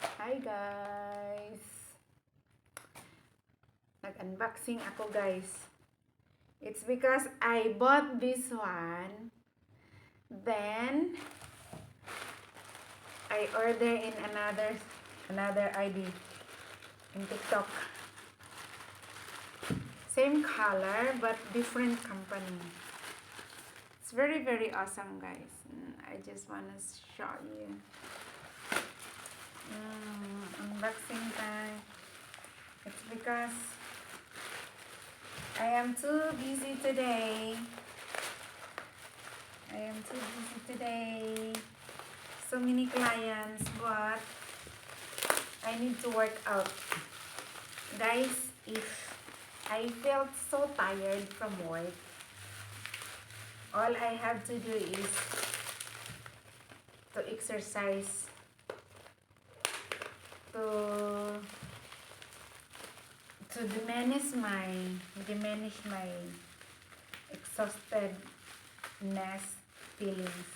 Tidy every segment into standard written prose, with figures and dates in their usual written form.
Hi guys! Nag-unboxing ako guys. It's because I bought this one. Then, I order in another ID in TikTok. Same color but different company. It's very awesome guys. I just want to show you. Unboxing time. It's because I am too busy today. So many clients, but I need to work out. Guys, if I felt so tired from work, all I have to do is to exercise, to diminish my exhaustedness feelings.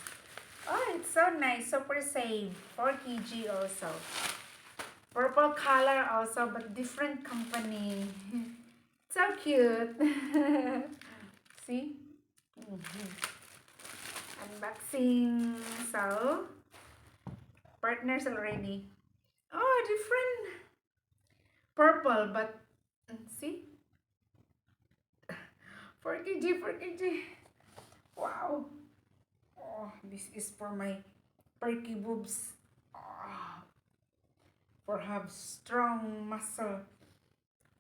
Oh, it's so nice. Super Save 4 kg also. Purple color also, but different company. So cute. See? Unboxing. So, partners already. Oh, different. Purple, but see? 4 kg. Wow. Oh, this is for my perky boobs. Oh, for have strong muscle,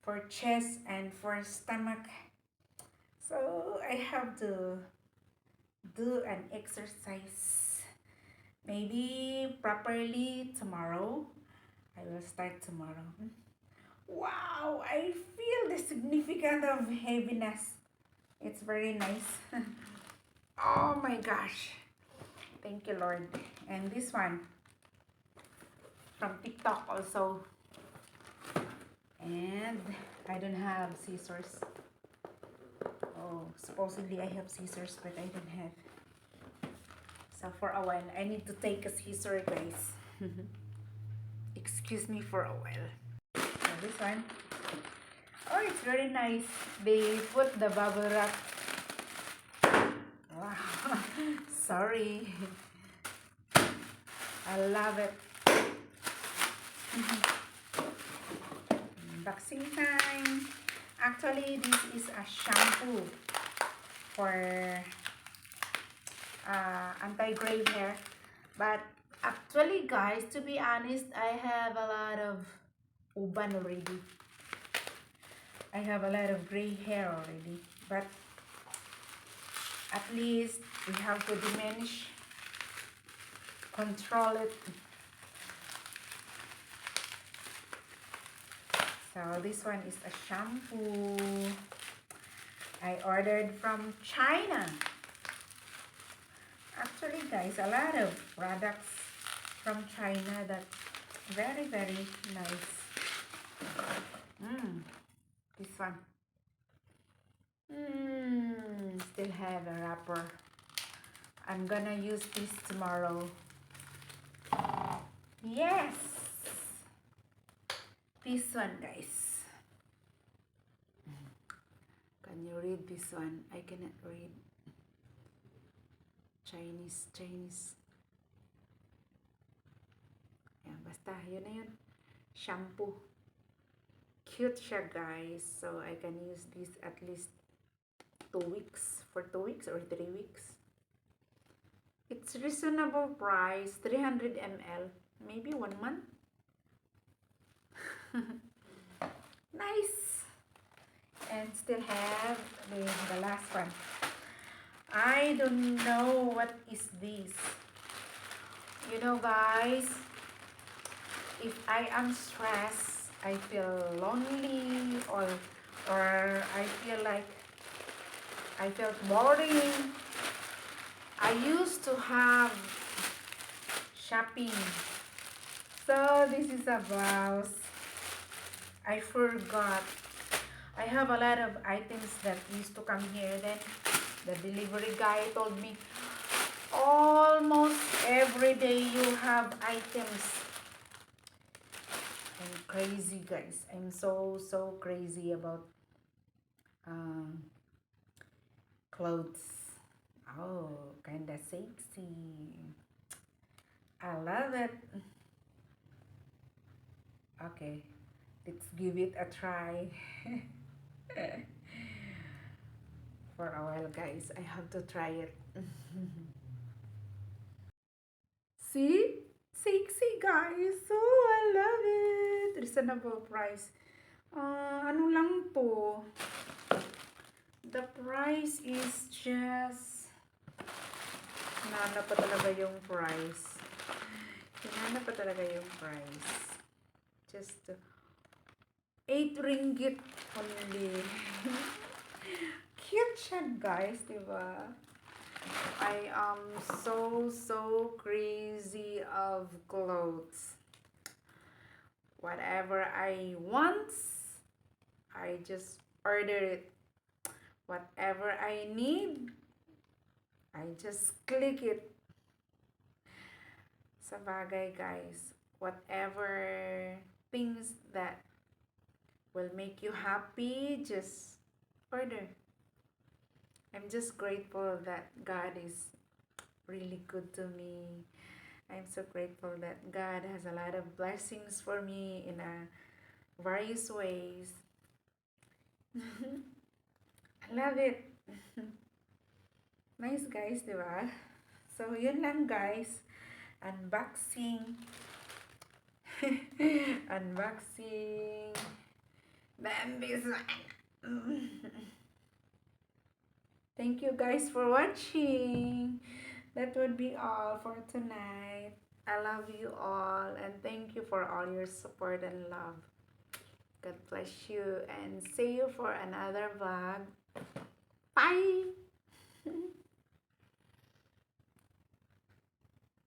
for chest and for stomach. So I have to do an exercise. Maybe properly tomorrow. I will start tomorrow. Wow, I feel the significance of heaviness. It's very nice. Oh my gosh. Thank you, Lord. And this one from TikTok also. And I don't have scissors. Oh, supposedly I have scissors, but I don't have. So for a while, I need to take a scissor, guys. Excuse me for a while. So this one. Oh, it's very nice. They put the bubble wrap. Wow. Sorry. I love it. Unboxing time. Actually, this is a shampoo for anti-gray hair. But actually, guys, to be honest, I have a lot of uban already. I have a lot of gray hair already. But at least we have to diminish, control it. So this one is a shampoo I ordered from China. Actually, guys, a lot of products from China that very nice. This one. Still have a wrapper. I'm gonna use this tomorrow. Yes! This one, guys. Can you read this one? I cannot read. Chinese. Yan, basta, yun na yun. Shampoo. Cute siya, guys. So, I can use this at least 2 weeks. For 2 weeks or 3 weeks. It's reasonable price. 300 ml. Maybe 1 month. Nice. And still have the last one. I don't know what is this. You know, guys, if I am stressed, I feel lonely, or I feel like I felt boring, I used to have shopping. So this is a blouse. I forgot. I have a lot of items that used to come here. Then the delivery guy told me, almost every day you have items crazy, guys. I'm so crazy about um, clothes. Oh, kinda sexy. I love it. Okay, let's give it a try. For a while, guys. I have to try it. See? Sexy, guys. Oh, I love it. Reasonable price. Ano lang to? The price is just... Hinanap pa talaga yung price. Hinanap pa talaga yung price. Just 8 ringgit only. Cute siya, guys, diba? I am so crazy of clothes. Whatever I want, I just order it. Whatever I need, I just click it. Sa bagay, guys, whatever things that will make you happy, just order. I'm just grateful that God is really good to me. I'm so grateful that God has a lot of blessings for me in various ways. I love it. Nice, guys, di ba? So, yun lang, guys. Unboxing. Unboxing. Bambi's. Thank you, guys, for watching. That would be all for tonight. I love you all and thank you for all your support and love. God bless you and see you for another vlog. Bye!